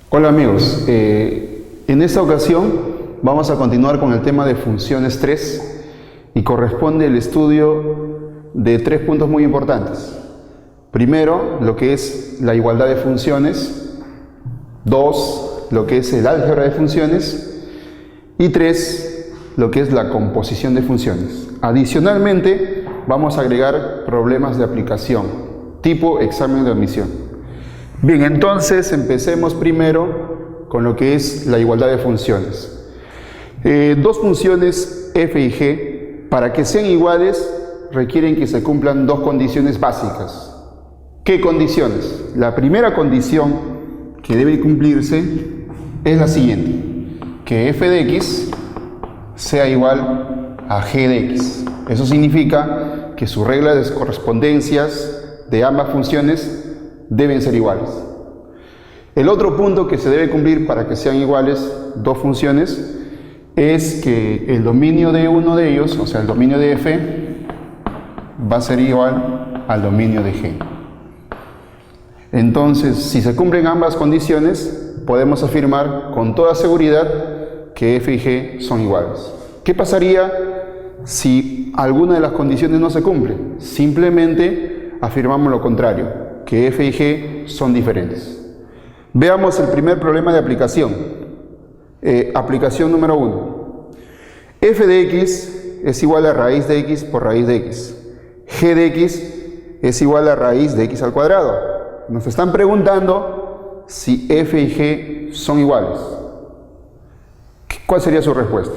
Hola amigos, en esta ocasión vamos a continuar con el tema de funciones 3 y corresponde el estudio de 3 puntos muy importantes. Primero, lo que es la igualdad de funciones. 2, lo que es el álgebra de funciones. Y 3, lo que es la composición de funciones. Adicionalmente, vamos a agregar problemas de aplicación, tipo examen de admisión. Bien, entonces empecemos primero con lo que es la igualdad de funciones. Dos funciones f y g, para que sean iguales, requieren que se cumplan dos condiciones básicas. ¿Qué condiciones? La primera condición que debe cumplirse es la siguiente: que f de x sea igual a g de x. Eso significa que su regla de correspondencias de ambas funciones deben ser iguales. El otro punto que se debe cumplir para que sean iguales dos funciones es que el dominio de uno de ellos, o sea el dominio de f, va a ser igual al dominio de g. Entonces, si se cumplen ambas condiciones, podemos afirmar con toda seguridad que f y g son iguales. ¿Qué pasaría si alguna de las condiciones no se cumple? Simplemente afirmamos lo contrario, que f y g son diferentes. Veamos el primer problema de aplicación. Aplicación número 1. F de x es igual a raíz de x por raíz de x. G de x es igual a raíz de x al cuadrado. Nos están preguntando si f y g son iguales. ¿Cuál sería su respuesta?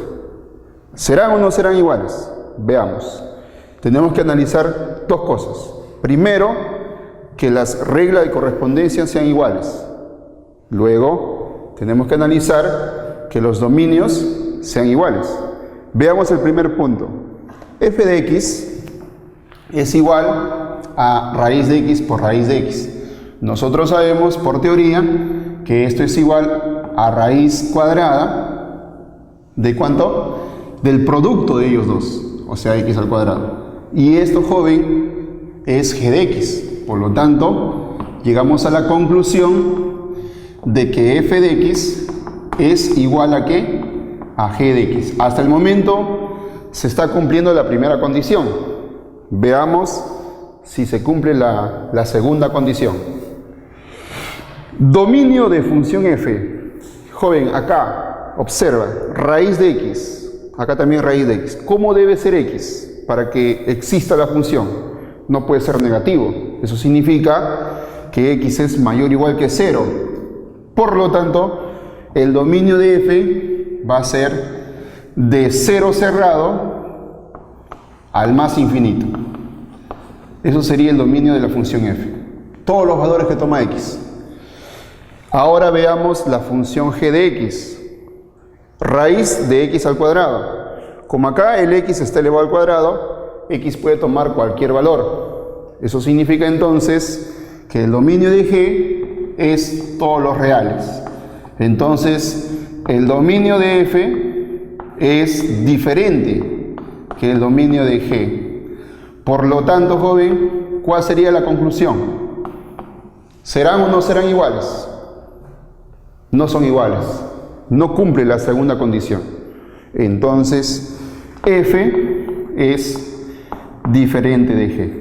¿Serán o no serán iguales? Veamos. Tenemos que analizar dos cosas. Primero, que las reglas de correspondencia sean iguales. Luego, tenemos que analizar que los dominios sean iguales. Veamos el primer punto. F de x es igual a raíz de x por raíz de x. Nosotros sabemos por teoría que esto es igual a raíz cuadrada ¿de cuánto? Del producto de ellos dos, o sea, x al cuadrado. Y esto, joven, es g de x. Por lo tanto, llegamos a la conclusión de que f de x es igual a ¿qué? A g de x. Hasta el momento se está cumpliendo la primera condición. Veamos si se cumple la segunda condición. Dominio de función f. Joven, acá, observa, raíz de x. Acá también raíz de x. ¿Cómo debe ser x para que exista la función? No puede ser negativo. Eso significa que x es mayor o igual que 0. Por lo tanto, el dominio de f va a ser de 0 cerrado al más infinito. Eso sería el dominio de la función f. Todos los valores que toma x. Ahora veamos la función g de x. Raíz de x al cuadrado. Como acá el x está elevado al cuadrado, x puede tomar cualquier valor. Eso significa entonces que el dominio de g es todos los reales. Entonces, el dominio de f es diferente que el dominio de g. Por lo tanto, joven, ¿cuál sería la conclusión? ¿Serán o no serán iguales? No son iguales. No cumple la segunda condición. Entonces, f es diferente de g.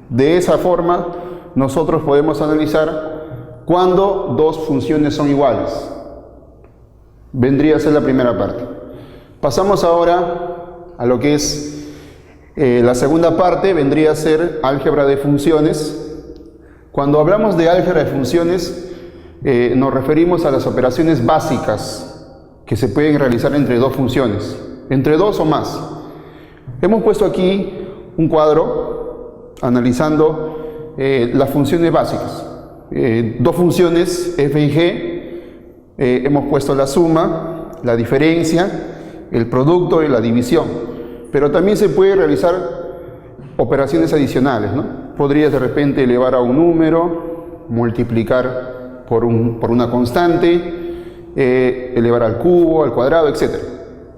De esa forma, nosotros podemos analizar cuándo dos funciones son iguales. Vendría a ser la primera parte. Pasamos ahora a lo que es la segunda parte, vendría a ser álgebra de funciones. Cuando hablamos de álgebra de funciones, nos referimos a las operaciones básicas que se pueden realizar entre dos funciones, entre dos o más. Hemos puesto aquí un cuadro analizando las funciones básicas. Dos funciones f y g, hemos puesto la suma, la diferencia, el producto y la división. Pero también se puede realizar operaciones adicionales, ¿no? Podrías de repente elevar a un número, multiplicar por una constante, elevar al cubo, al cuadrado, etc.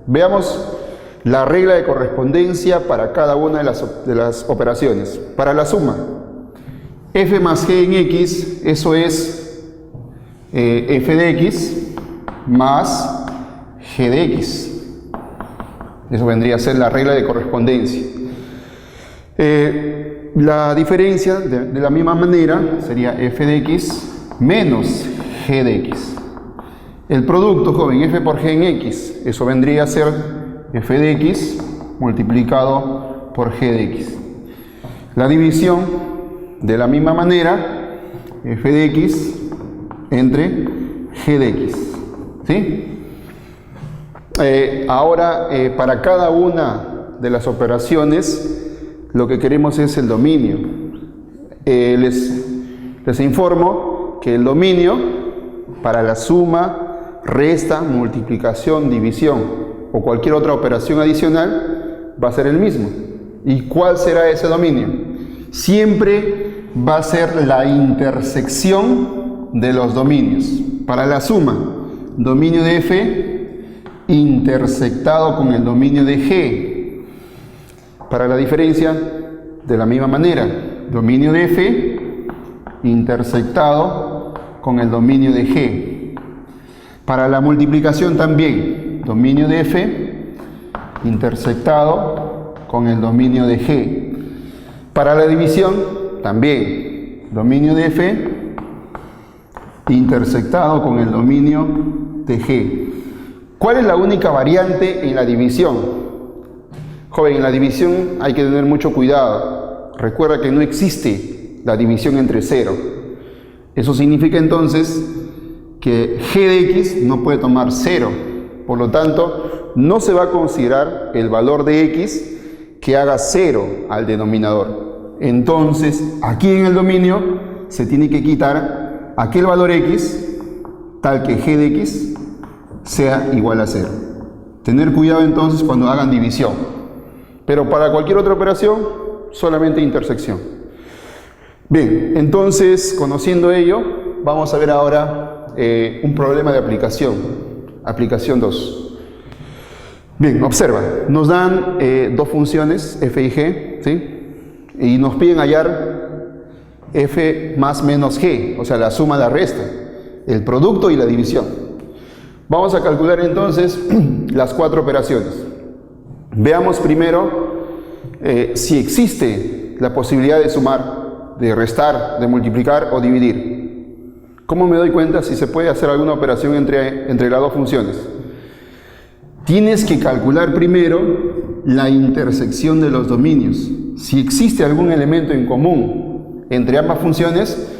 Veamos la regla de correspondencia para cada una de las operaciones. Para la suma, f más g en x, eso es f de x más g de x. Eso vendría a ser la regla de correspondencia. La diferencia, de la misma manera, sería f de x menos g de x. El producto, joven, f por g en x, eso vendría a ser f de x multiplicado por g de x. La división, de la misma manera, f de x entre g de x. ¿Sí? Ahora, para cada una de las operaciones, lo que queremos es el dominio. Les informo que el dominio para la suma, resta, multiplicación, división o cualquier otra operación adicional va a ser el mismo. ¿Y cuál será ese dominio? Siempre va a ser la intersección de los dominios. Para la suma, dominio de f intersectado con el dominio de g. Para la diferencia, de la misma manera, dominio de f intersectado con el dominio de g. Para la multiplicación también, dominio de f intersectado con el dominio de g. Para la división también, dominio de f intersectado con el dominio de g. ¿Cuál es la única variante en la división? Joven, en la división hay que tener mucho cuidado. Recuerda que no existe la división entre cero. Eso significa entonces que g de x no puede tomar 0. Por lo tanto, no se va a considerar el valor de x que haga 0 al denominador. Entonces, aquí en el dominio se tiene que quitar aquel valor x tal que g de x sea igual a 0. Tener cuidado entonces cuando hagan división. Pero para cualquier otra operación, solamente intersección. Bien, entonces, conociendo ello, vamos a ver ahora un problema de aplicación. Aplicación 2. Bien, observa. Nos dan dos funciones, f y g, ¿sí? Y nos piden hallar f más menos g, o sea, la suma, la resta, el producto y la división. Vamos a calcular entonces las cuatro operaciones. Veamos primero si existe la posibilidad de sumar, de restar, de multiplicar o dividir. ¿Cómo me doy cuenta si se puede hacer alguna operación entre las dos funciones? Tienes que calcular primero la intersección de los dominios. Si existe algún elemento en común entre ambas funciones,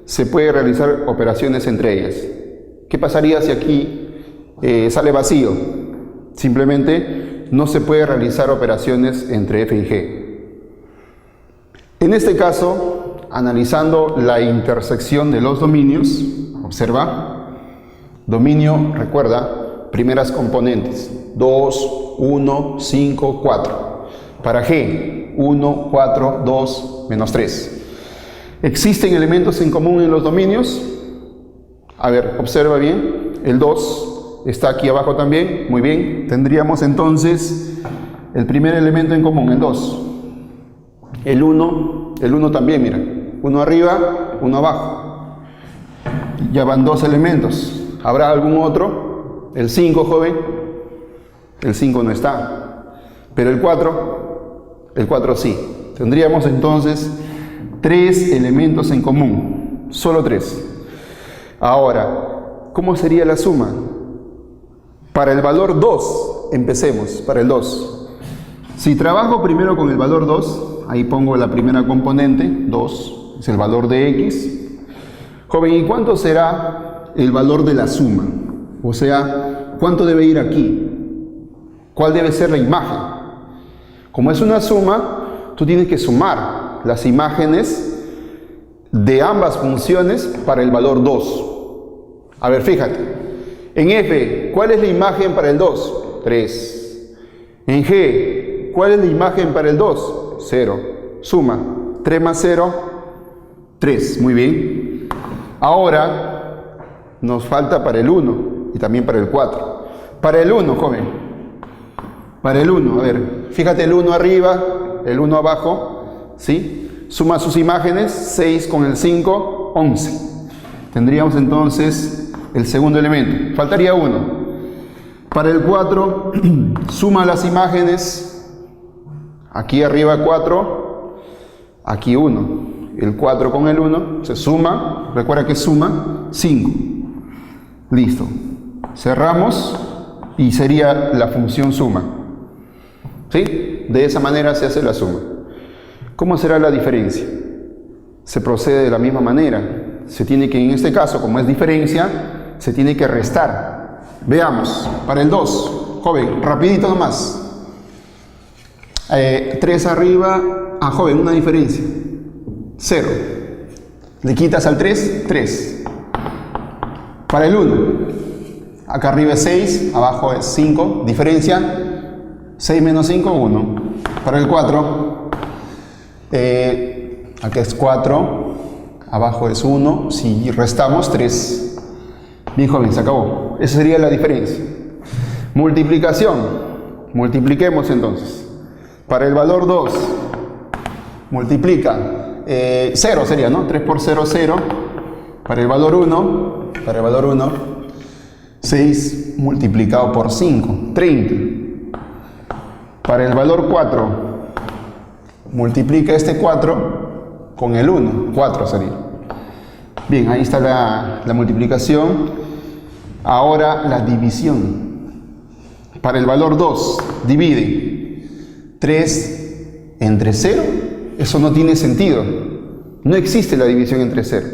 se puede realizar operaciones entre ellas. ¿Qué pasaría si aquí sale vacío? Simplemente no se puede realizar operaciones entre f y g. En este caso, analizando la intersección de los dominios, observa, dominio, recuerda, primeras componentes, 2, 1, 5, 4. Para g, 1, 4, 2, menos 3. ¿Existen elementos en común en los dominios? A ver, observa bien, el 2 está aquí abajo también, muy bien. Tendríamos entonces el primer elemento en común, el 2. El 1 también, mira, 1 arriba, 1 abajo. Ya van 2 elementos. ¿Habrá algún otro? El 5, joven. El 5 no está. Pero el 4 sí. Tendríamos entonces 3 elementos en común, solo 3. Ahora, ¿cómo sería la suma? Para el valor 2, empecemos, para el 2. Si trabajo primero con el valor 2, ahí pongo la primera componente, 2, es el valor de x. Joven, ¿y cuánto será el valor de la suma? O sea, ¿cuánto debe ir aquí? ¿Cuál debe ser la imagen? Como es una suma, tú tienes que sumar las imágenes de ambas funciones para el valor 2. A ver, fíjate. En f, ¿cuál es la imagen para el 2? 3. En g, ¿cuál es la imagen para el 2? 0. Suma. 3 más 0, 3. Muy bien. Ahora nos falta para el 1 y también para el 4. Para el 1, joven. Para el 1, a ver, fíjate el 1 arriba, el 1 abajo, ¿sí? Suma sus imágenes, 6 con el 5, 11. Tendríamos entonces el segundo elemento. Faltaría 1. Para el 4, suma las imágenes, aquí arriba 4, aquí 1. El 4 con el 1 se suma, recuerda que suma 5. Listo. Cerramos y sería la función suma. ¿Sí? De esa manera se hace la suma. ¿Cómo será la diferencia? Se procede de la misma manera. Se tiene que, en este caso, como es diferencia, se tiene que restar. Veamos, para el 2, joven, rapidito nomás. 3 arriba, joven, una diferencia. 0. Le quitas al 3, 3. Para el 1, acá arriba es 6, abajo es 5, diferencia. 6 menos 5, 1. Para el 4, acá es 4, abajo es 1, si restamos 3. Bien, joven, se acabó. Esa sería la diferencia. Multiplicación. Multipliquemos entonces. Para el valor 2, multiplica. 0 sería, ¿no? 3 por 0, 0. Para el valor 1, 6 multiplicado por 5, 30. Para el valor 4, multiplica este 4 con el 1, 4 sería. Bien, ahí está la multiplicación. Ahora la división. Para el valor 2, divide 3 entre 0. Eso no tiene sentido. No existe la división entre 0.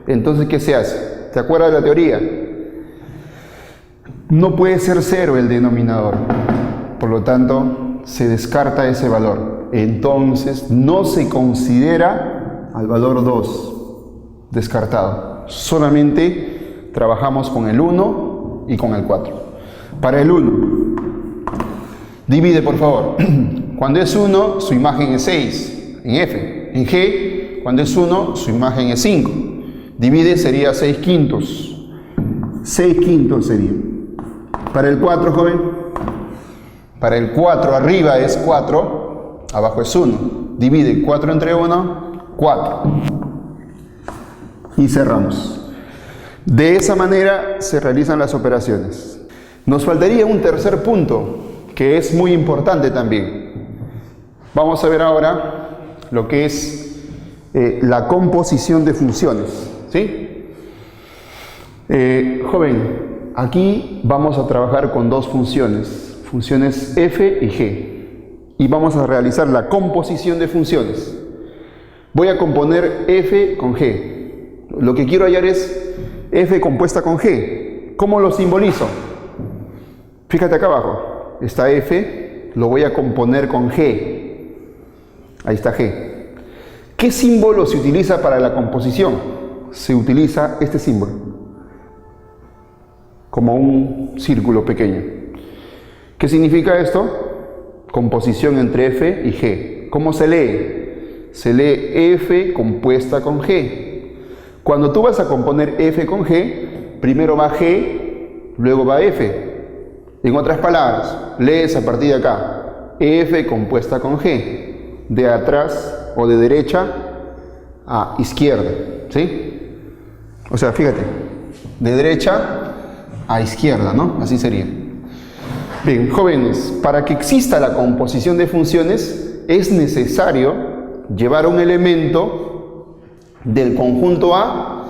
Entonces, ¿qué se hace? ¿Te acuerdas de la teoría? No puede ser 0 el denominador. Por lo tanto, se descarta ese valor. Entonces, no se considera al valor 2 descartado. Solamente trabajamos con el 1 y con el 4. Para el 1, divide por favor. Cuando es 1, su imagen es 6 en F. En G, cuando es 1, su imagen es 5. Divide sería 6 quintos. 6 quintos sería. Para el 4, joven. Para el 4, arriba es 4, abajo es 1. Divide 4 entre 1, 4. Y cerramos. De esa manera se realizan las operaciones. Nos faltaría un tercer punto, que es muy importante también. Vamos a ver ahora lo que es la composición de funciones. ¿Sí? Joven, aquí vamos a trabajar con dos funciones. Funciones f y g, y vamos a realizar la composición de funciones. Voy a componer f con g. Lo que quiero hallar es f compuesta con g. ¿Cómo lo simbolizo? Fíjate acá abajo, está f, lo voy a componer con g. Ahí está g. ¿Qué símbolo se utiliza para la composición? Se utiliza este símbolo, como un círculo pequeño. ¿Qué significa esto? Composición entre f y g. ¿Cómo se lee? Se lee f compuesta con g. Cuando tú vas a componer f con g, primero va g, luego va f. En otras palabras, lees a partir de acá, f compuesta con g, de atrás o de derecha a izquierda, ¿sí? O sea, fíjate, de derecha a izquierda, ¿no? Así sería. Bien, jóvenes, para que exista la composición de funciones es necesario llevar un elemento del conjunto A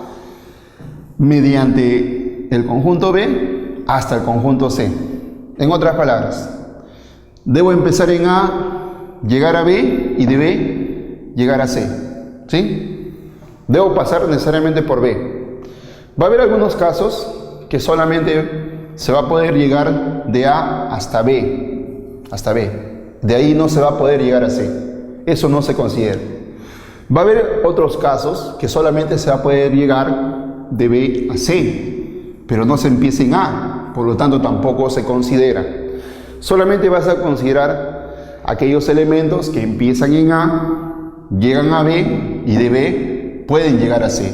mediante el conjunto B hasta el conjunto C. En otras palabras, debo empezar en A, llegar a B y de B llegar a C. ¿Sí? Debo pasar necesariamente por B. Va a haber algunos casos que solamente se va a poder llegar de A hasta B, De ahí no se va a poder llegar a C. Eso no se considera. Va a haber otros casos que solamente se va a poder llegar de B a C, pero no se empieza en A, por lo tanto tampoco se considera. Solamente vas a considerar aquellos elementos que empiezan en A, llegan a B y de B pueden llegar a C.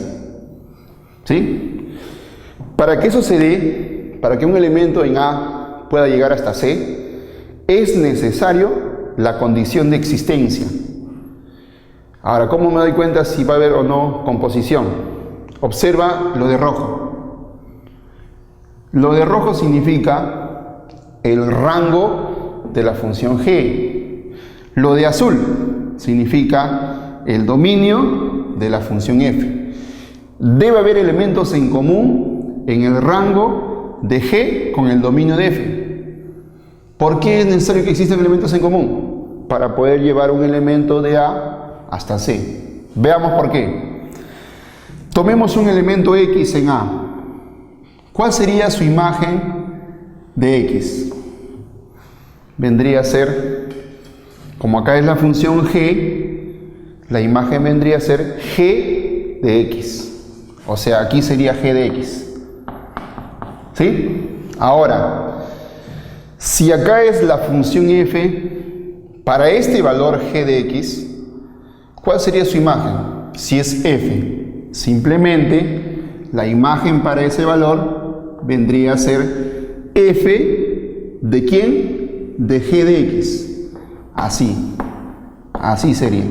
¿Sí? Para que eso se dé, para que un elemento en A pueda llegar hasta C, es necesario la condición de existencia. Ahora, ¿cómo me doy cuenta si va a haber o no composición? Observa lo de rojo. Lo de rojo significa el rango de la función g. Lo de azul significa el dominio de la función f. Debe haber elementos en común en el rango de g con el dominio de f. ¿Por qué es necesario que existan elementos en común? Para poder llevar un elemento de A hasta C. Veamos por qué. Tomemos un elemento X en A. ¿Cuál sería su imagen de X? Vendría a ser, como acá es la función G, la imagen vendría a ser G de X. O sea, aquí sería G de X. ¿Sí? Ahora, si acá es la función f, para este valor G de X, ¿cuál sería su imagen? Si es f, simplemente la imagen para ese valor vendría a ser f de ¿quién? De G de X. Así sería.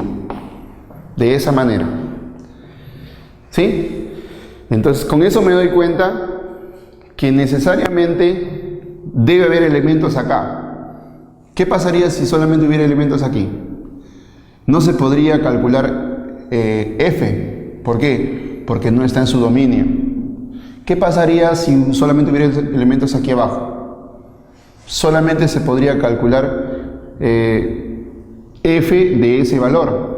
De esa manera. ¿Sí? Entonces, con eso me doy cuenta que necesariamente debe haber elementos acá. ¿Qué pasaría si solamente hubiera elementos aquí? No se podría calcular f. ¿Por qué? Porque no está en su dominio. ¿Qué pasaría si solamente hubiera elementos aquí abajo? Solamente se podría calcular f de ese valor.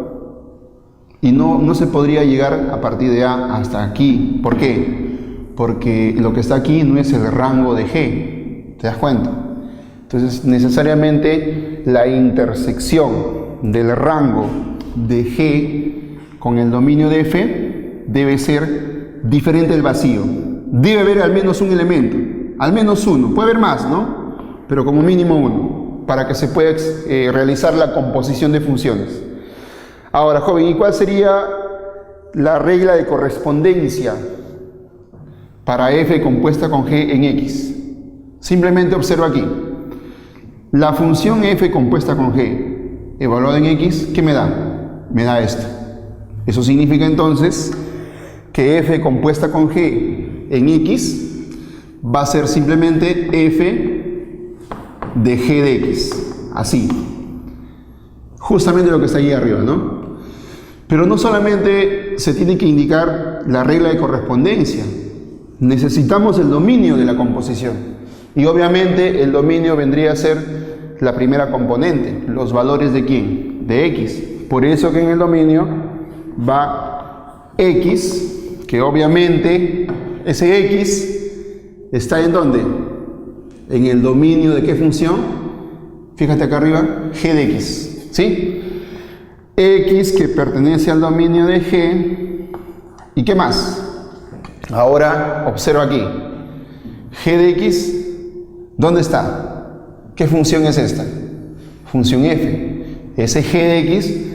Y no se podría llegar a partir de A hasta aquí. ¿Por qué? Porque lo que está aquí no es el rango de G. ¿Te das cuenta? Entonces, necesariamente la intersección del rango de G con el dominio de F debe ser diferente del vacío. Debe haber al menos un elemento, al menos uno. Puede haber más, ¿no? Pero como mínimo uno, para que se pueda realizar la composición de funciones. Ahora, joven, ¿y cuál sería la regla de correspondencia para f compuesta con g en x? Simplemente observa aquí. La función f compuesta con g evaluada en x, ¿qué me da? Me da esto. Eso significa entonces que f compuesta con g en x va a ser simplemente f de g de x. Así. Justamente lo que está ahí arriba, ¿no? Pero no solamente se tiene que indicar la regla de correspondencia, necesitamos el dominio de la composición. Y obviamente el dominio vendría a ser la primera componente, los valores de ¿quién? De x. Por eso que en el dominio va x, que obviamente ese x está ¿en dónde? En el dominio de ¿qué función? Fíjate acá arriba, g de x, ¿sí? X que pertenece al dominio de G. ¿Y qué más? Ahora observa aquí. G de X, ¿dónde está? ¿Qué función es esta? Función f. Ese G de X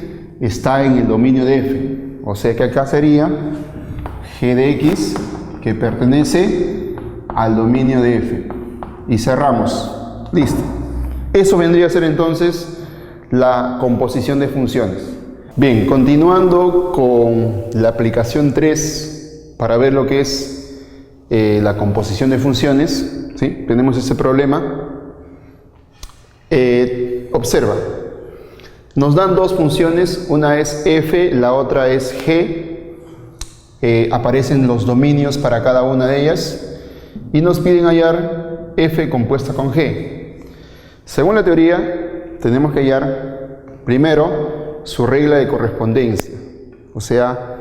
está en el dominio de f. O sea que acá sería G de X que pertenece al dominio de f. Y cerramos. Listo. Eso vendría a ser entonces la composición de funciones. Bien, continuando con la aplicación 3 para ver lo que es la composición de funciones, ¿sí? Tenemos ese problema. Observa, nos dan dos funciones, una es f, la otra es g. Aparecen los dominios para cada una de ellas y nos piden hallar f compuesta con g. Según la teoría, tenemos que hallar primero su regla de correspondencia, o sea,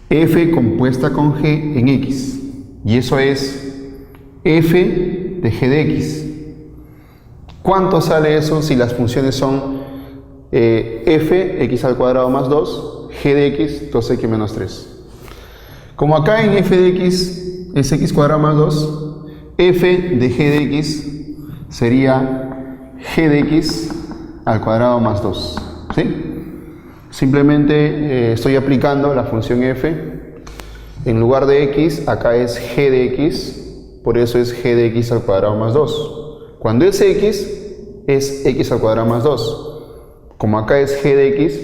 f compuesta con g en x, y eso es f de g de x. ¿Cuánto sale eso si las funciones son f, x al cuadrado más 2, g de x, 2x menos 3? Como acá en f de x es x cuadrado más 2, f de g de x sería g de x al cuadrado más 2, ¿sí? Simplemente estoy aplicando la función f. En lugar de x, acá es g de x, por eso es g de x al cuadrado más 2. Cuando es x, es x al cuadrado más 2. Como acá es g de x,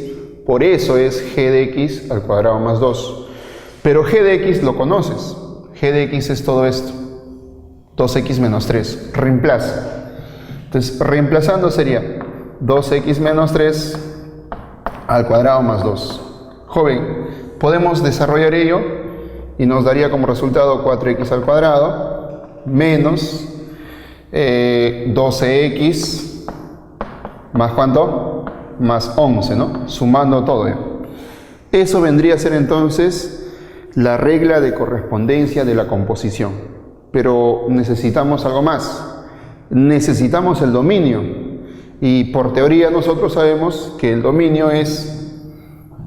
por eso es g de x al cuadrado más 2. Pero g de x lo conoces. G de x es todo esto. 2x menos 3. Reemplaza. Entonces, reemplazando sería 2x menos 3 al cuadrado más 2. Joven, podemos desarrollar ello y nos daría como resultado 4x al cuadrado menos 12x más ¿cuánto? Más 11, ¿no? Sumando todo. Eso vendría a ser entonces la regla de correspondencia de la composición. Pero necesitamos algo más. Necesitamos el dominio. Y por teoría nosotros sabemos que el dominio es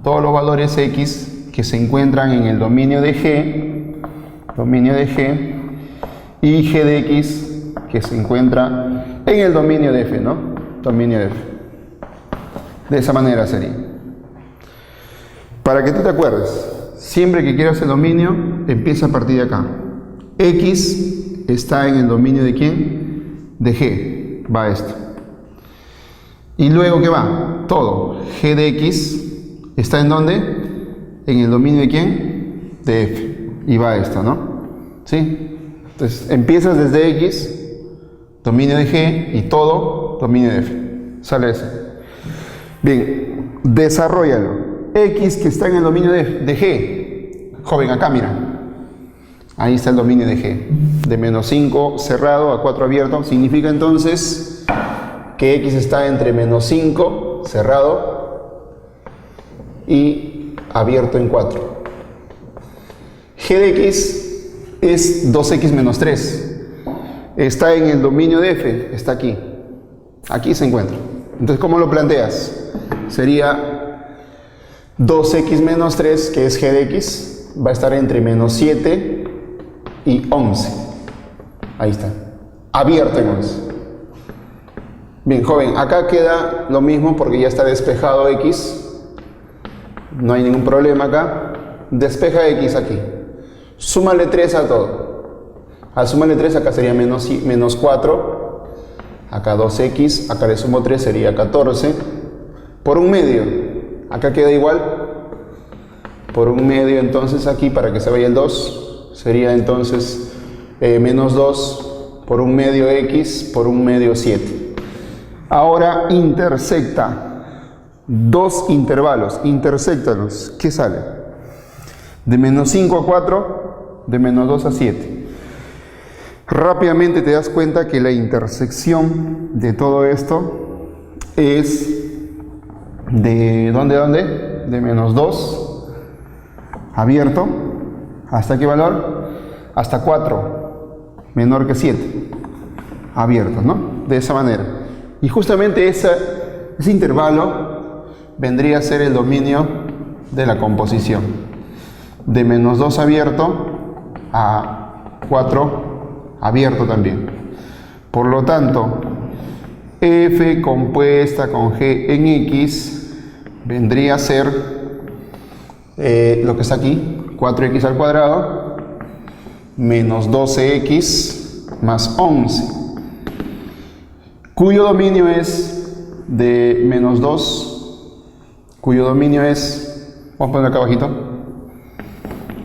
todos los valores x que se encuentran en el dominio de G, y g de x que se encuentra en el dominio de f, ¿no? Dominio de f. De esa manera sería. Para que tú te acuerdes, siempre que quieras el dominio, empieza a partir de acá. X está en el dominio de ¿quién? De G. Va esto. Y luego, ¿qué va? Todo. G de x está ¿en dónde? En el dominio de ¿quién? De f. Y va esto, ¿no? ¿Sí? Entonces, empiezas desde x, dominio de g, y todo, dominio de f. Sale eso. Bien, desarrollalo. X que está en el dominio de G. Joven, acá mira. Ahí está el dominio de G. De menos 5 cerrado a 4 abierto. Significa entonces que X está entre menos 5 cerrado y abierto en 4. G de X es 2X menos 3. Está en el dominio de F. Está aquí. Aquí se encuentra. Entonces, ¿cómo lo planteas? Sería 2x menos 3, que es g de x, va a estar entre menos 7 y 11. Ahí está. Abierto en 11. Bien, joven, acá queda lo mismo porque ya está despejado x. No hay ningún problema acá. Despeja x aquí. Súmale 3 a todo. Al sumarle 3 acá sería menos 4. Acá 2x. Acá le sumo 3, sería 14. Por un medio, acá queda igual, por un medio, entonces aquí para que se vaya el 2, sería entonces menos 2 por un medio x por un medio 7. Ahora intersecta dos intervalos, intersectalos, ¿qué sale? De menos 5 a 4, de menos 2 a 7. Rápidamente te das cuenta que la intersección de todo esto es ¿de dónde? De menos 2 abierto, ¿hasta qué valor? Hasta 4, menor que 7, abierto, ¿no? De esa manera. Y justamente ese intervalo vendría a ser el dominio de la composición. De menos 2 abierto a 4 abierto también. Por lo tanto, f compuesta con g en x vendría a ser lo que está aquí, 4x al cuadrado menos 12x más 11, cuyo dominio es de menos 2, cuyo dominio es, vamos a poner acá abajito,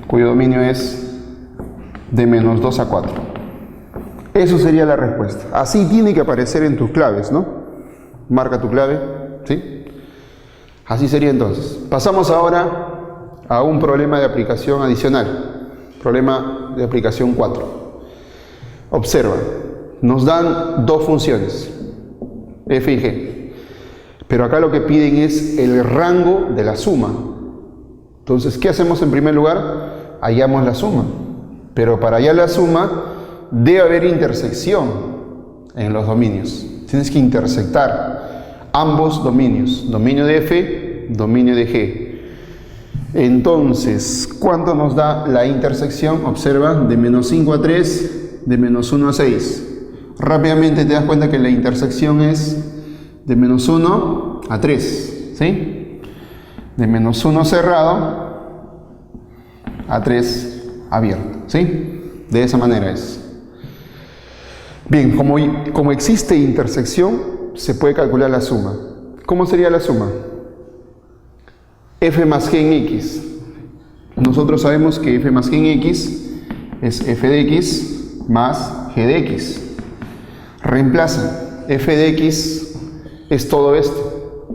cuyo dominio es de menos 2 a 4. Eso sería la respuesta. Así tiene que aparecer en tus claves, ¿no? Marca tu clave, ¿sí? Así sería entonces. Pasamos ahora a un problema de aplicación adicional. Problema de aplicación 4. Observa, nos dan dos funciones, f y g. Pero acá lo que piden es el rango de la suma. Entonces, ¿qué hacemos en primer lugar? Hallamos la suma. Pero para hallar la suma, debe haber intersección en los dominios. Tienes que intersectar ambos dominios, dominio de f, dominio de g. Entonces, ¿cuánto nos da la intersección? Observa, de menos 5 a 3, de menos 1 a 6. Rápidamente te das cuenta que la intersección es de menos 1 a 3, ¿sí? De menos 1 cerrado a 3 abierto, ¿sí? De esa manera es. Bien, como existe intersección, se puede calcular la suma. ¿Cómo sería la suma? F más G en X. Nosotros sabemos que F más G en X es F de X más G de X. Reemplaza. F de X es todo esto.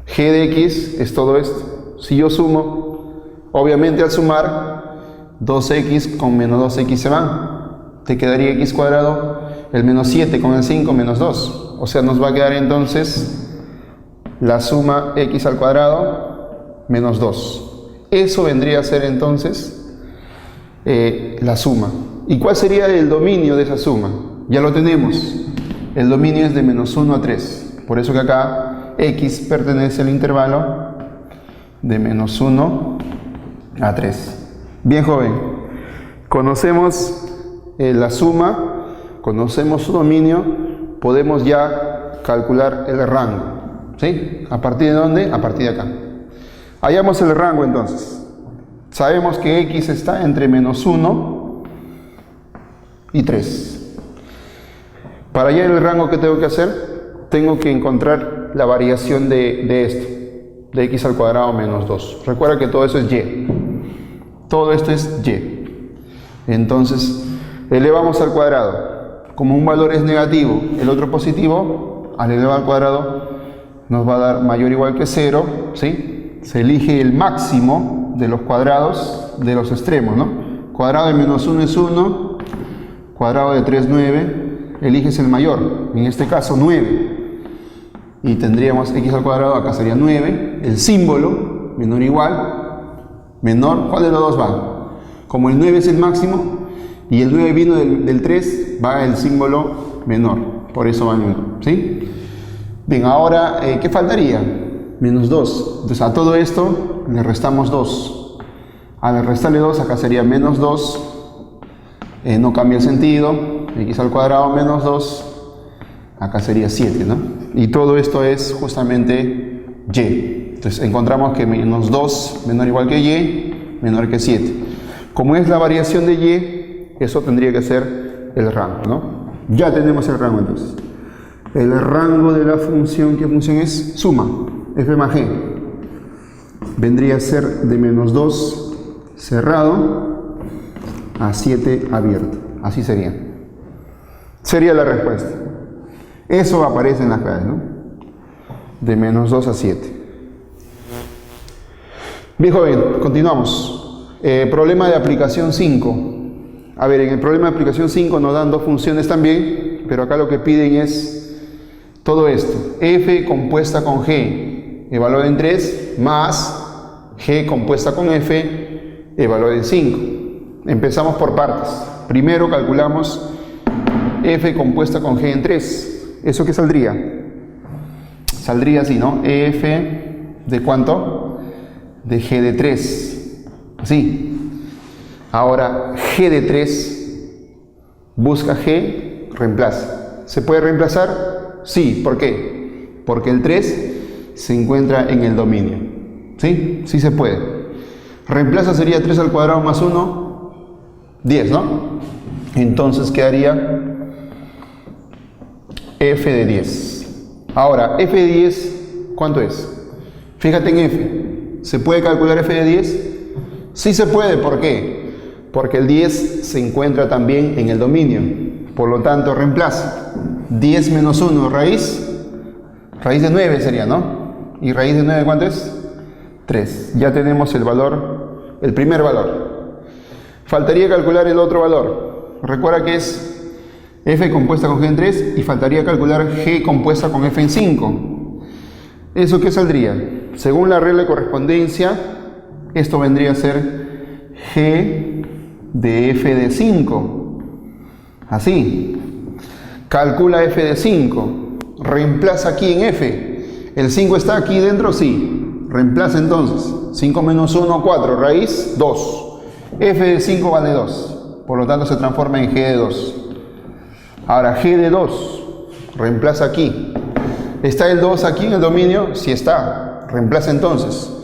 G de X es todo esto. Si yo sumo, obviamente al sumar, 2x con menos 2x se van. Te quedaría x cuadrado, el menos 7 con el 5 menos 2. O sea, nos va a quedar entonces la suma x al cuadrado menos 2. Eso vendría a ser entonces la suma. ¿Y cuál sería el dominio de esa suma? Ya lo tenemos. El dominio es de menos 1 a 3. Por eso que acá x pertenece al intervalo de menos 1 a 3. Bien, joven. Conocemos la suma, conocemos su dominio, podemos ya calcular el rango. ¿Sí? ¿A partir de dónde? A partir de acá. Hallamos el rango entonces. Sabemos que x está entre menos 1 y 3. Para hallar el rango, ¿qué tengo que hacer? Tengo que encontrar la variación de esto, de x al cuadrado menos 2. Recuerda que todo eso es y. Todo esto es y. Entonces, elevamos al cuadrado. Como un valor es negativo, el otro positivo, al elevar al cuadrado nos va a dar mayor o igual que 0, ¿sí? Se elige el máximo de los cuadrados de los extremos, ¿no? Cuadrado de menos 1 es 1, cuadrado de 3, 9, eliges el mayor, en este caso 9. Y tendríamos x al cuadrado, acá sería 9, el símbolo, menor o igual, menor, ¿cuál de los dos va? Como el 9 es el máximo, y el 9 vino del 3, va el símbolo menor, por eso va el menor, ¿sí? Bien, ahora, ¿qué faltaría? Menos 2. Entonces a todo esto le restamos 2. Al restarle 2, acá sería menos 2, no cambia el sentido, x al cuadrado menos 2, acá sería 7, ¿no? Y todo esto es justamente y. Entonces encontramos que menos 2 menor o igual que y, menor que 7. Como es la variación de y, eso tendría que ser el rango, ¿no? Ya tenemos el rango entonces. El rango de la función, ¿qué función es? Suma, f más g. Vendría a ser de menos 2 cerrado a 7 abierto. Así sería. Sería la respuesta. Eso aparece en las claves, ¿no? De menos 2 a 7. Bien, joven, continuamos. Problema de aplicación 5. A ver, en el problema de aplicación 5 nos dan dos funciones también, pero acá lo que piden es todo esto. F compuesta con G, evaluada en 3, más G compuesta con F, evaluada en 5. Empezamos por partes. Primero calculamos F compuesta con G en 3. ¿Eso qué saldría? Saldría así, ¿no? F de ¿cuánto? De G de 3. Así. Ahora, G de 3, busca G, reemplaza. ¿Se puede reemplazar? Sí. ¿Por qué? Porque el 3 se encuentra en el dominio. ¿Sí? Sí se puede. Reemplaza sería 3 al cuadrado más 1, 10, ¿no? Entonces quedaría F de 10. Ahora, F de 10, ¿cuánto es? Fíjate en F. ¿Se puede calcular F de 10? Sí se puede. ¿Por qué? Porque el 10 se encuentra también en el dominio. Por lo tanto, reemplaza. 10 menos 1, raíz de 9 sería, ¿no? ¿Y raíz de 9 cuánto es? 3. Ya tenemos el valor, el primer valor. Faltaría calcular el otro valor. Recuerda que es F compuesta con G en 3 y faltaría calcular G compuesta con F en 5. ¿Eso qué saldría? Según la regla de correspondencia, esto vendría a ser G de F de 5. Así. Calcula F de 5. Reemplaza aquí en F. ¿El 5 está aquí dentro? Sí. Reemplaza entonces. 5 menos 1, 4. Raíz, 2. F de 5 vale 2. Por lo tanto se transforma en G de 2. Ahora G de 2. Reemplaza aquí. ¿Está el 2 aquí en el dominio? Sí está. Reemplaza entonces.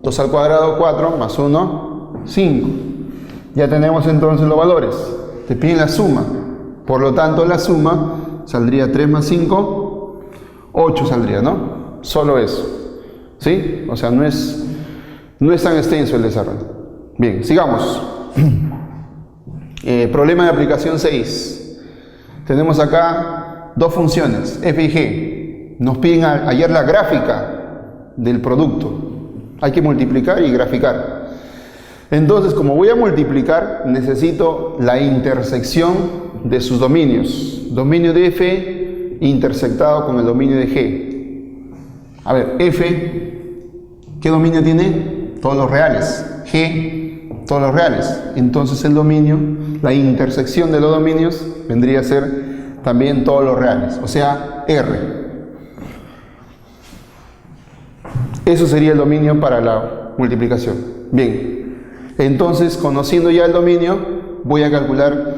2 al cuadrado, 4, más 1, 5. Ya tenemos entonces los valores. Te piden la suma. Por lo tanto, la suma saldría 3 más 5, 8 saldría, ¿no? Solo eso. ¿Sí? O sea, no es tan extenso el desarrollo. Bien, sigamos. Problema de aplicación 6. Tenemos acá dos funciones, f y g. Nos piden hallar la gráfica del producto. Hay que multiplicar y graficar. Entonces, como voy a multiplicar, necesito la intersección de sus dominios. Dominio de f intersectado con el dominio de g. A ver, f, ¿qué dominio tiene? Todos los reales. G, todos los reales. Entonces el dominio, la intersección de los dominios, vendría a ser también todos los reales. O sea, R. Eso sería el dominio para la multiplicación. Bien, entonces conociendo ya el dominio, voy a calcular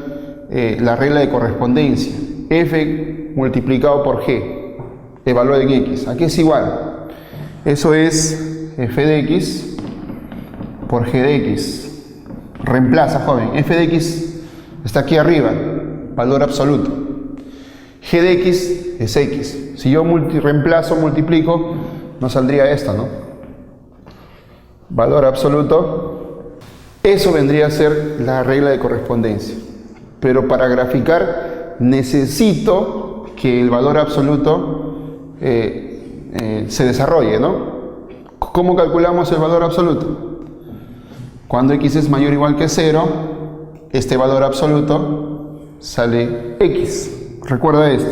la regla de correspondencia. F multiplicado por G, evaluado en X. ¿A qué es igual? Eso es f de X por G de X. Reemplaza, joven. F de X está aquí arriba, valor absoluto. G de X es X. Si yo reemplazo, multiplico, nos saldría esto, ¿no? Valor absoluto. Eso vendría a ser la regla de correspondencia. Pero para graficar necesito que el valor absoluto se desarrolle, ¿no? ¿Cómo calculamos el valor absoluto? Cuando X es mayor o igual que 0, este valor absoluto sale X. Recuerda esto.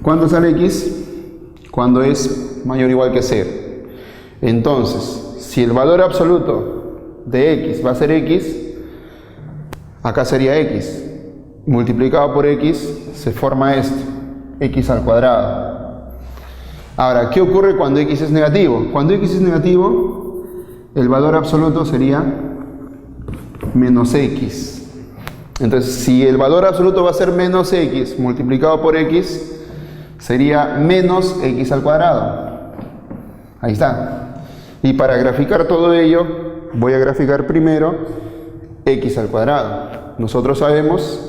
¿Cuándo sale X? Cuando es mayor o igual que 0. Entonces, si el valor absoluto de X va a ser X, acá sería X. Multiplicado por X se forma esto, X al cuadrado. Ahora, ¿qué ocurre cuando X es negativo? Cuando X es negativo, el valor absoluto sería menos X. Entonces, si el valor absoluto va a ser menos X multiplicado por X, sería menos X al cuadrado. Ahí está. Y para graficar todo ello, voy a graficar primero X al cuadrado. Nosotros sabemos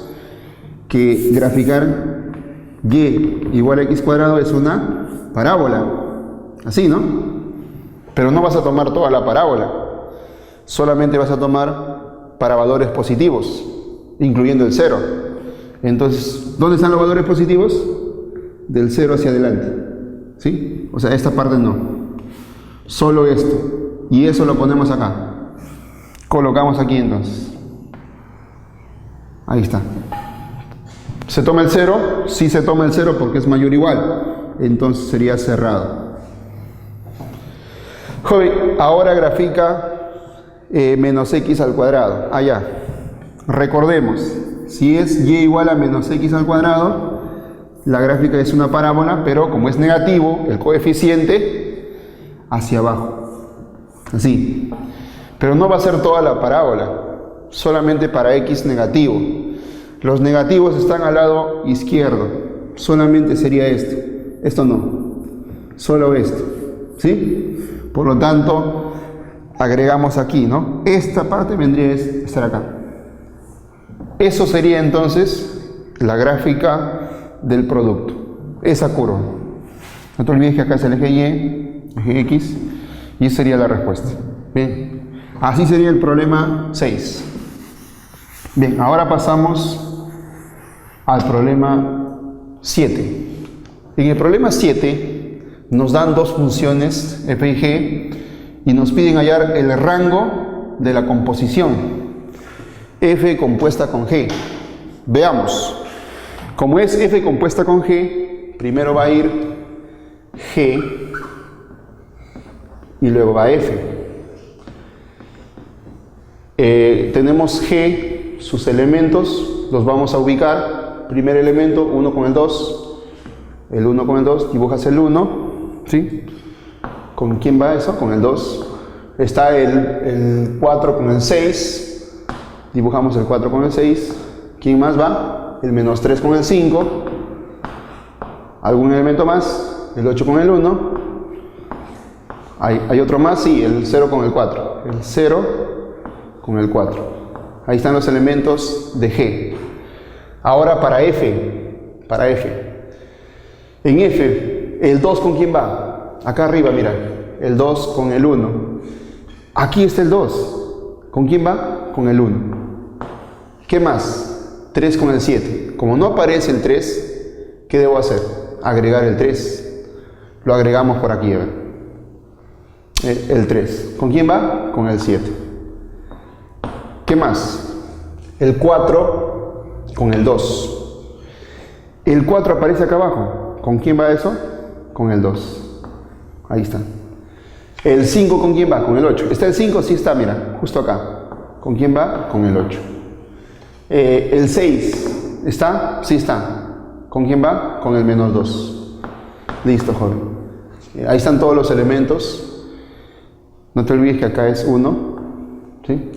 que graficar Y igual a X cuadrado es una parábola. Así, ¿no? Pero no vas a tomar toda la parábola. Solamente vas a tomar para valores positivos, incluyendo el 0. Entonces, ¿dónde están los valores positivos? Del 0 hacia adelante. ¿Sí? O sea, esta parte no. Solo esto. Y eso lo ponemos acá. Colocamos aquí entonces. Ahí está. ¿Se toma el 0? Sí se toma el 0 porque es mayor o igual. Entonces sería cerrado. Joven, ahora grafica menos X al cuadrado. Allá. Recordemos, si es Y igual a menos X al cuadrado, la gráfica es una parábola, pero como es negativo, el coeficiente hacia abajo. Así. Pero no va a ser toda la parábola, solamente para X negativo. Los negativos están al lado izquierdo, solamente sería esto. Esto no, solo esto. ¿Sí? Por lo tanto, agregamos aquí, ¿no? Esta parte vendría a estar acá. Eso sería entonces la gráfica del producto, esa curva. No te olvides que acá es el eje Y, eje X, y esa sería la respuesta. Bien, así sería el problema 6. Bien, ahora pasamos al problema 7. En el problema 7 nos dan dos funciones, f y g, y nos piden hallar el rango de la composición, f compuesta con g. Veamos. Como es f compuesta con g, primero va a ir g y luego va f. Tenemos g, sus elementos los vamos a ubicar. Primer elemento, 1 con el 2. El 1 con el 2, dibujas el 1. ¿Sí? ¿Con quién va eso? Con el 2. Está el 4 con el 6. Dibujamos el 4 con el 6. ¿Quién más va? El menos 3 con el 5, algún elemento más, el 8 con el 1, hay otro más, sí, el 0 con el 4, el 0 con el 4, ahí están los elementos de G. Ahora para F, En F, ¿el 2 con quién va? Acá arriba, mira, el 2 con el 1. Aquí está el 2. ¿Con quién va? Con el 1. ¿Qué más? 3 con el 7. Como no aparece el 3, ¿qué debo hacer? Agregar el 3. Lo agregamos por aquí, a ver. El 3. ¿Con quién va? Con el 7. ¿Qué más? El 4 con el 2. El 4 aparece acá abajo. ¿Con quién va eso? Con el 2. Ahí está. El 5 ¿con quién va? Con el 8. ¿Está el 5? Sí está, mira, justo acá. ¿Con quién va? Con el 8. El 6. ¿Está? Sí está. ¿Con quién va? Con el menos 2. Listo, joven. Ahí están todos los elementos. No te olvides que acá es 1. ¿Sí?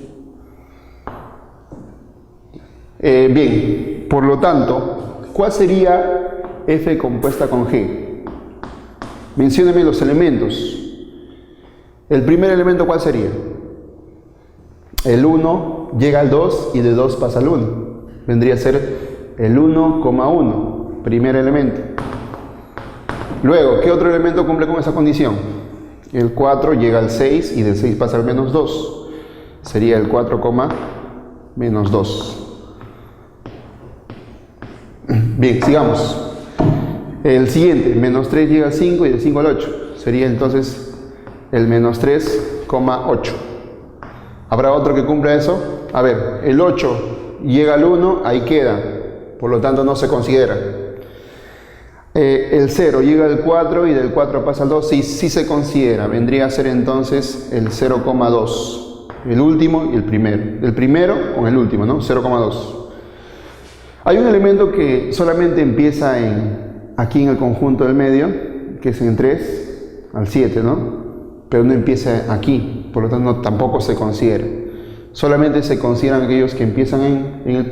Bien, por lo tanto, ¿cuál sería F compuesta con G? Mencióname los elementos. El primer elemento, ¿cuál sería? El 1 llega al 2 y de 2 pasa al 1. Vendría a ser el 1,1, primer elemento. Luego, ¿qué otro elemento cumple con esa condición? El 4 llega al 6 y del 6 pasa al menos 2. Sería el 4, menos 2. Bien, sigamos. El siguiente, menos 3 llega al 5 y del 5 al 8. Sería entonces el menos 3,8. ¿Habrá otro que cumpla eso? A ver, el 8 llega al 1, ahí queda. Por lo tanto no se considera. El 0 llega al 4 y del 4 pasa al 2, sí se considera. Vendría a ser entonces el 0,2. El último y el primero. El primero con el último, ¿no? 0,2. Hay un elemento que solamente empieza aquí en el conjunto del medio, que es en 3 al 7, ¿no? Pero no empieza aquí, por lo tanto tampoco se considera. Solamente se consideran aquellos que empiezan en el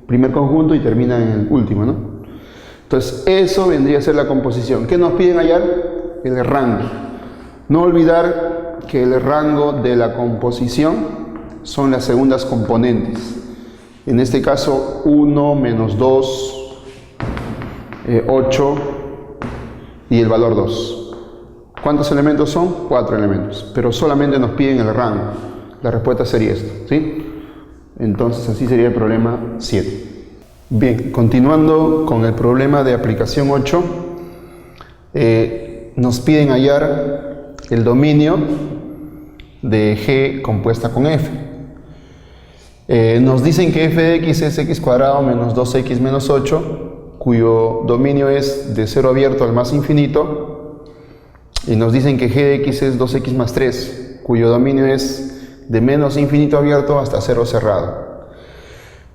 primer conjunto y terminan en el último, ¿no? Entonces eso vendría a ser la composición. ¿Qué nos piden hallar? El rango. No olvidar que el rango de la composición son las segundas componentes. En este caso 1, menos 2, 8 y el valor 2. ¿Cuántos elementos son? 4 elementos, pero solamente nos piden el rango. La respuesta sería esto, ¿sí? Entonces así sería el problema 7. Bien, continuando con el problema de aplicación 8, nos piden hallar el dominio de G compuesta con F. Nos dicen que f de x es x cuadrado menos 2x menos 8, cuyo dominio es de 0 abierto al más infinito. Y nos dicen que g de x es 2x más 3, cuyo dominio es de menos infinito abierto hasta 0 cerrado.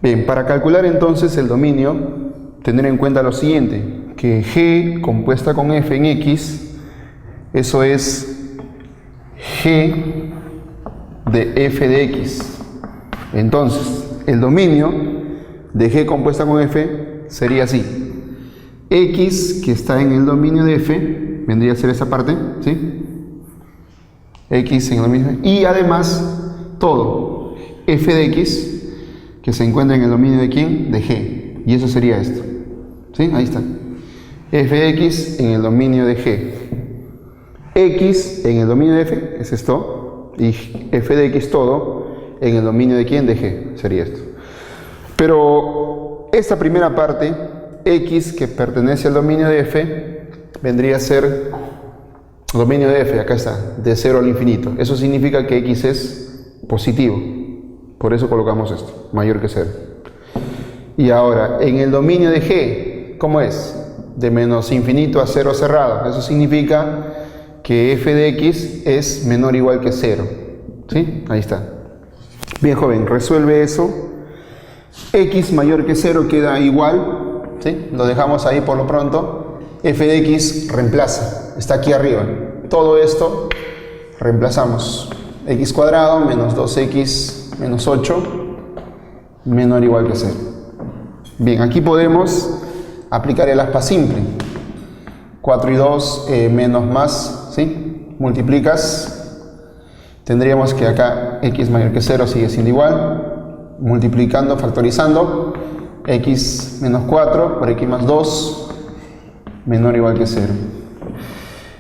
Bien, para calcular entonces el dominio, tener en cuenta lo siguiente, que g compuesta con f en x, eso es g de f de x. Entonces, el dominio de g compuesta con f sería así. X, que está en el dominio de f, vendría a ser esa parte, ¿sí? X en el dominio, y además todo, f de x, que se encuentra en el dominio de ¿quién? De g, y eso sería esto, ¿sí? Ahí está. F de x en el dominio de g. X en el dominio de f, es esto, y f de x todo en el dominio de ¿quién? De g, sería esto. Pero esta primera parte, x que pertenece al dominio de f, vendría a ser dominio de f, acá está, de 0 al infinito. Eso significa que x es positivo, por eso colocamos esto, mayor que 0. Y ahora, en el dominio de g, ¿cómo es? De menos infinito a 0 cerrado. Eso significa que f de x es menor o igual que 0. ¿Sí? Ahí está. Bien, joven, resuelve eso. X mayor que 0 queda igual. ¿Sí? Lo dejamos ahí por lo pronto. F de x reemplaza, está aquí arriba. Todo esto reemplazamos. X cuadrado menos 2x menos 8 menor o igual que 0. Bien, aquí podemos aplicar el aspa simple. 4 y 2 menos más, ¿sí? Multiplicas. Tendríamos que acá x mayor que 0 sigue siendo igual. Multiplicando, factorizando. X menos 4 por x más 2 menor o igual que 0.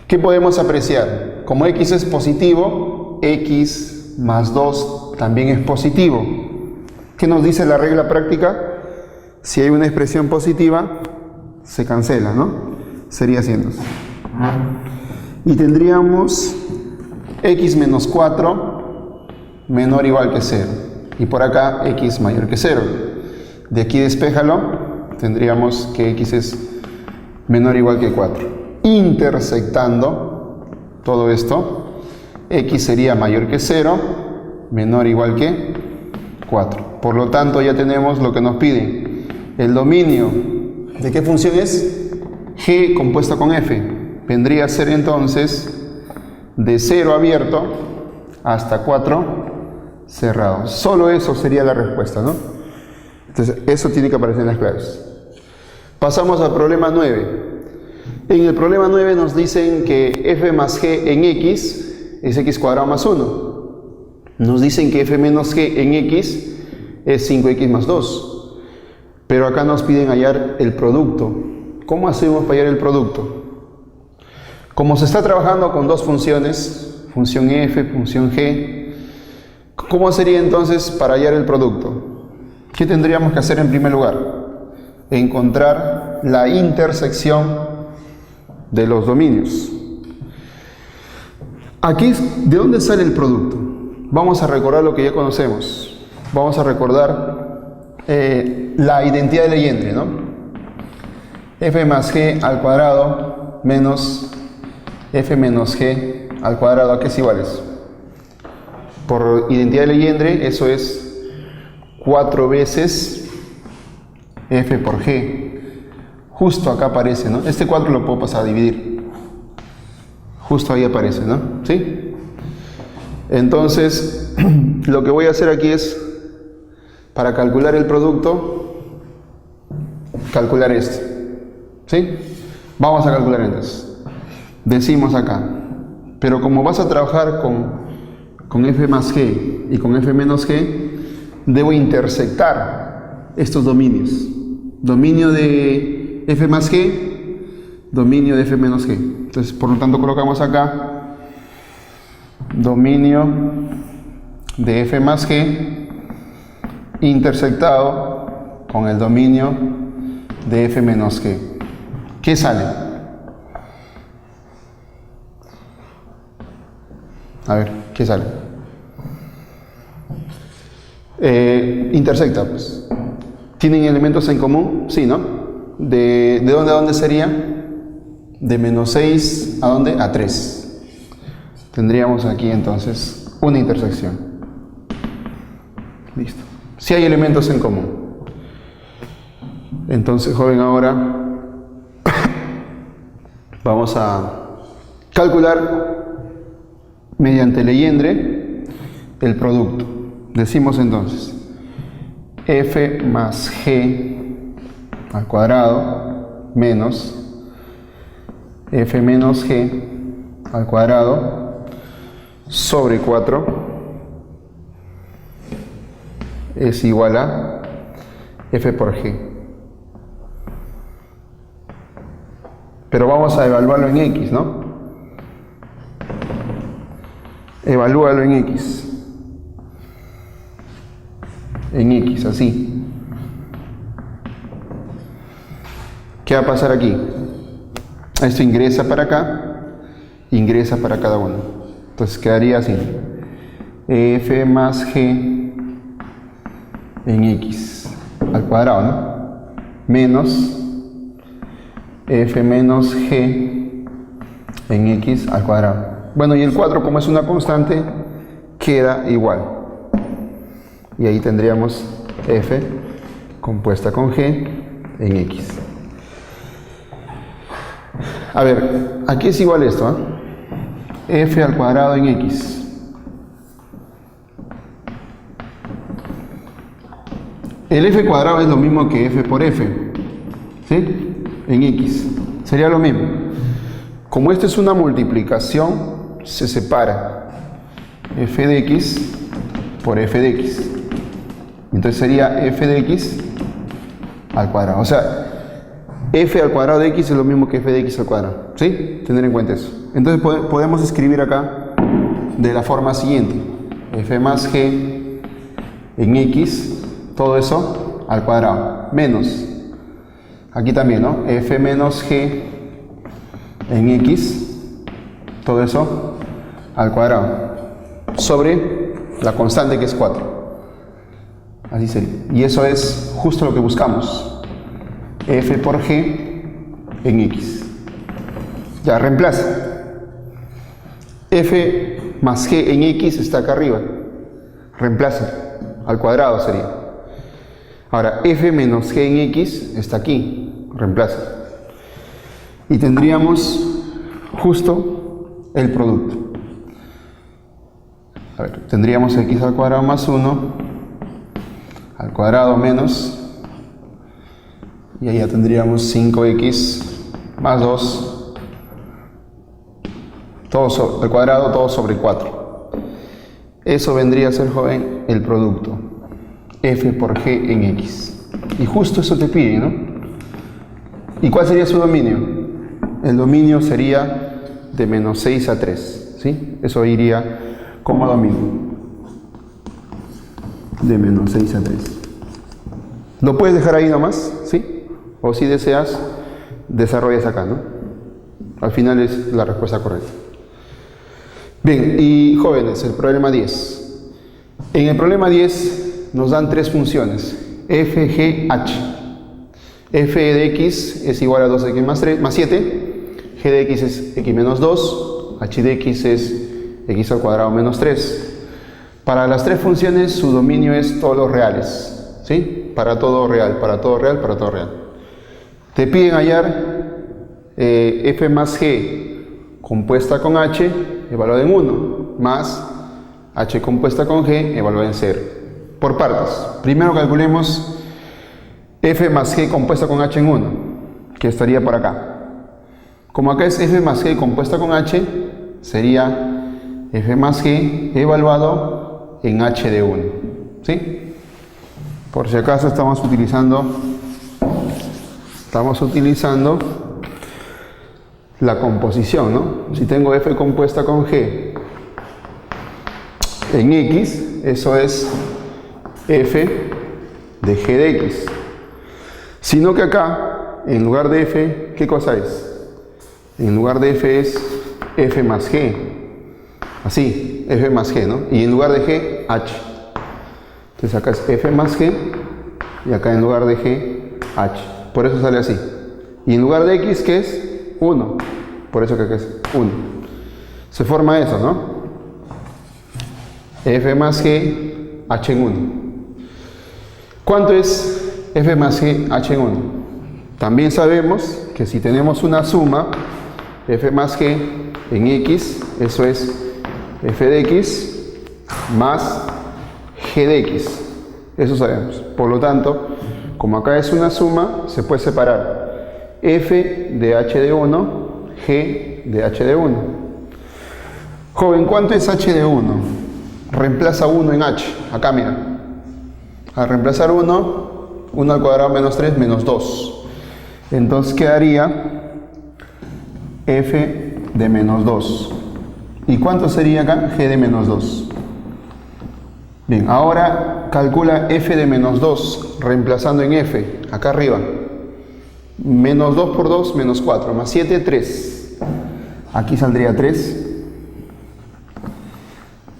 ¿Qué podemos apreciar? Como x es positivo, x más 2 también es positivo. ¿Qué nos dice la regla práctica? Si hay una expresión positiva, se cancela, ¿no? Sería así entonces. Y tendríamos x menos 4 menor o igual que 0. Y por acá x mayor que 0. De aquí despéjalo, tendríamos que x es menor o igual que 4. Intersectando todo esto, x sería mayor que 0, menor o igual que 4. Por lo tanto, ya tenemos lo que nos piden. El dominio, ¿de qué función es? G compuesta con f. Vendría a ser entonces de 0 abierto hasta 4 cerrado. Solo eso sería la respuesta, ¿no? Entonces, eso tiene que aparecer en las claves. Pasamos al problema 9. En el problema 9 nos dicen que f más g en x es x cuadrado más 1. Nos dicen que f menos g en x es 5x más 2. Pero acá nos piden hallar el producto. ¿Cómo hacemos para hallar el producto? Como se está trabajando con dos funciones, función f, función g, ¿cómo sería entonces para hallar el producto? ¿Qué tendríamos que hacer en primer lugar? Encontrar la intersección de los dominios. Aquí, ¿de dónde sale el producto? Vamos a recordar lo que ya conocemos. Vamos a recordar la identidad de Legendre, ¿no? F más g al cuadrado menos f menos g al cuadrado, ¿a qué es iguales? Por identidad de Legendre, eso es 4 veces f por g. Justo acá aparece, ¿no? Este 4 lo puedo pasar a dividir. Justo ahí aparece, ¿no? ¿Sí? Entonces, lo que voy a hacer aquí es, para calcular el producto, calcular este. ¿Sí? Vamos a calcular entonces. Decimos acá. Pero como vas a trabajar con f más g y con f menos g, debo intersectar estos dominios. Dominio de f más g, dominio de f menos g. Entonces, por lo tanto, colocamos acá dominio de f más g intersectado con el dominio de f menos g. ¿Qué sale? A ver, ¿qué sale? Intersecta, pues. ¿Tienen elementos en común? Sí, ¿no? ¿De dónde a dónde sería? De menos 6 a dónde? A 3. Tendríamos aquí entonces una intersección. Listo. Si hay elementos en común. Entonces, joven, ahora vamos a calcular mediante Legendre el producto. Decimos entonces f más g al cuadrado menos f menos g al cuadrado sobre 4 es igual a f por g. Pero vamos a evaluarlo en x, ¿no? Evalúalo en x. En x, así. ¿Qué va a pasar aquí? Esto ingresa para acá, ingresa para cada uno. Entonces quedaría así. F más g en x al cuadrado, ¿no? Menos f menos g en x al cuadrado. Bueno, y el 4, como es una constante, queda igual. Y ahí tendríamos f compuesta con g en x. A ver, aquí es igual esto, ¿eh? F al cuadrado en x. El f cuadrado es lo mismo que f por f, ¿sí? En x. Sería lo mismo. Como esto es una multiplicación, se separa f de x por f de x. Entonces sería f de x al cuadrado. O sea, f al cuadrado de x es lo mismo que f de x al cuadrado, ¿sí? Tener en cuenta eso. Entonces podemos escribir acá de la forma siguiente: f más g en x, todo eso al cuadrado, menos, aquí también, ¿no? F menos g en x, todo eso al cuadrado, sobre la constante que es 4. Así sería. Y eso es justo lo que buscamos. F por g en x. Ya, reemplaza. F más g en x está acá arriba. Reemplaza. Al cuadrado sería. Ahora, f menos g en x está aquí. Reemplaza. Y tendríamos justo el producto. A ver, tendríamos x al cuadrado más 1 al cuadrado menos, y ahí ya tendríamos 5x más 2, todo al cuadrado, todo sobre 4. Eso vendría a ser, joven, el producto. F por g en x. Y justo eso te pide, ¿no? ¿Y cuál sería su dominio? El dominio sería de menos 6 a 3, ¿sí? Eso iría como dominio. De menos 6 a 3. ¿Lo puedes dejar ahí nomás? ¿Sí? O si deseas, desarrollas acá, ¿no? Al final es la respuesta correcta. Bien, y jóvenes, el problema 10. En el problema 10 nos dan tres funciones: f, g, h. F de x es igual a 2x más 7, g de x es x menos 2, h de x es x al cuadrado menos 3. Para las tres funciones su dominio es todos los reales, ¿sí? Para todo real, para todo real, para todo real. Te piden hallar f más g compuesta con h evaluada en 1, más h compuesta con g evaluada en 0. Por partes. Primero calculemos f más g compuesta con h en 1, que estaría por acá. Como acá es f más g compuesta con h, sería f más g evaluado en h de 1, ¿sí? Por si acaso estamos utilizando la composición, ¿no? Si tengo f compuesta con g en x, eso es f de g de x. Sino que acá, en lugar de f, ¿qué cosa es? En lugar de f es f más g. Así, f más g, ¿no? Y en lugar de g, h. Entonces acá es f más g y acá en lugar de g, h. Por eso sale así. Y en lugar de x, ¿qué es? 1. Por eso que acá es 1. Se forma eso, ¿no? f más g, h en 1. ¿Cuánto es f más g, h en 1? También sabemos que si tenemos una suma, f más g en x, eso es f de x más g de x. Eso sabemos. Por lo tanto, como acá es una suma, se puede separar f de h de 1, g de h de 1. Joven, ¿cuánto es h de 1? Reemplaza 1 en h. Acá mira. Al reemplazar 1, 1 al cuadrado menos 3 menos 2. Entonces quedaría f de menos 2. ¿Y cuánto sería acá? G de menos 2. Bien, ahora calcula f de menos 2, reemplazando en f, acá arriba. Menos 2 por 2, menos 4, más 7, 3. Aquí saldría 3.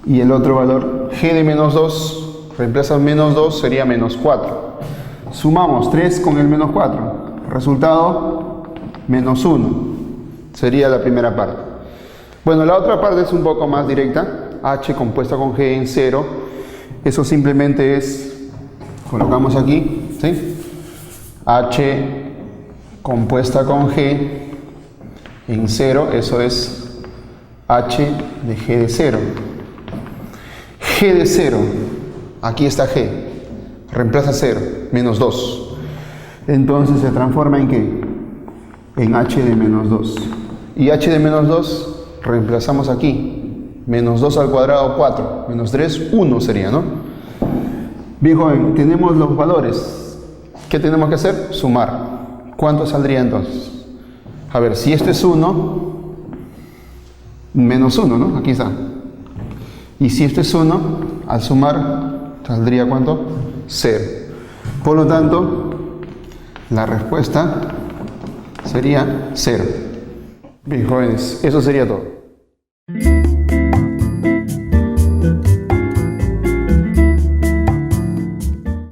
Y el otro valor, g de menos 2, reemplaza menos 2, sería menos 4. Sumamos 3 con el menos 4. Resultado, menos 1. Sería la primera parte. Bueno, la otra parte es un poco más directa. H compuesta con G en 0. Eso simplemente es, colocamos aquí, ¿sí? H compuesta con G en 0, eso es H de G de 0. G de 0, aquí está G, reemplaza 0, menos 2. Entonces se transforma en ¿qué? En H de menos 2. Y H de menos 2 reemplazamos aquí, menos 2 al cuadrado 4, menos 3, 1 sería, ¿no? Bien, joven, tenemos los valores. ¿Qué tenemos que hacer? Sumar. ¿Cuánto saldría entonces? A ver, si esto es 1, menos 1, ¿no? Aquí está. Y si esto es 1, al sumar, saldría ¿cuánto? 0. Por lo tanto, la respuesta sería 0. Bien, jóvenes, eso sería todo.